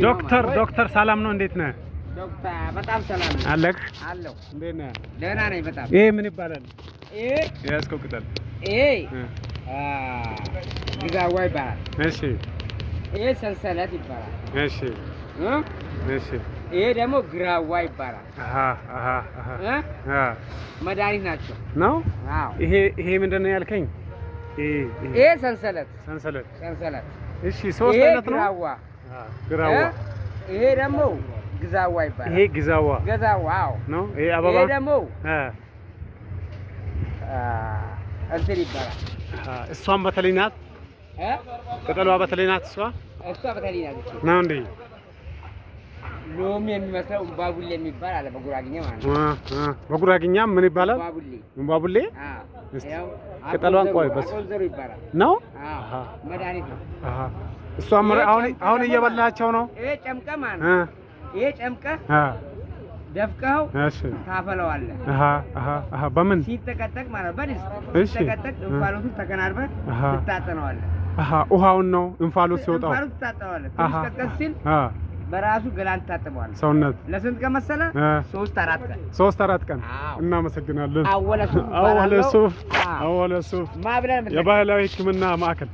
ዶክተር ሰላም ነው እንዴት ነህ? ዶክተር በጣም ሰላም ነው አለክ አለው እንዴት ነህ? ደህና ነኝ በጣም። ይሄ ምን ይባላል? ይሄ ያስከው ቅጠል ግዛዋ ይባላል። እሺ ይሄ ሰንሰለት ይባላል። እሺ እሺ ይሄ ደግሞ ግራዋ ይባላል። መድኃኒት ናቸው ነው? አዎ። ይሄ ምንድነው ያልከኝ? ይሄ ሰንሰለት እሺ ሶስት አይነት ነው። ግራዋ ይሄ ደግሞ ግዛዋ ይባላል። ይሄ ግዛዋ አዎ ነው። ይሄ አበባ ይሄ ደግሞ እንትን ይባላል። እሷም በተለይ ናት። ቅጠሏ በተለይ ናት። እሷ በተለይ ናት ነው እንዴ? ሎሚ የሚመስለው እምባቡሌ የሚባል አለ በጉራግኛ ማለት ነው። በጉራግኛ ምን ይባላል? እምባቡሌ። ቅጠሏን ቆይ በስ ነው። መድኃኒት ነው። እሷም አሁን እየበላቸው ነው። ይሄ ጨምቀህ ማለት ነው። ይሄ ጨምቀህ ደፍቀው ታፈለዋለህ። በምን ሲጠቀጠቅ ማለት በድስት ሲጠቀጠቅ እንፋሎቱን ተከናንበህ ትታጠነዋለህ። ውሃውን ነው እንፋሎት ሲወጣው ትታጠነዋለህ። ትቀጥቀጥ ሲል በራሱ ገላን ታጥበዋል። ሰውነት ለስንት ቀን መሰለህ? 3-4 ቀን። እናመሰግናለን። አወለ ሱፍ የባህላዊ ሕክምና ማዕከል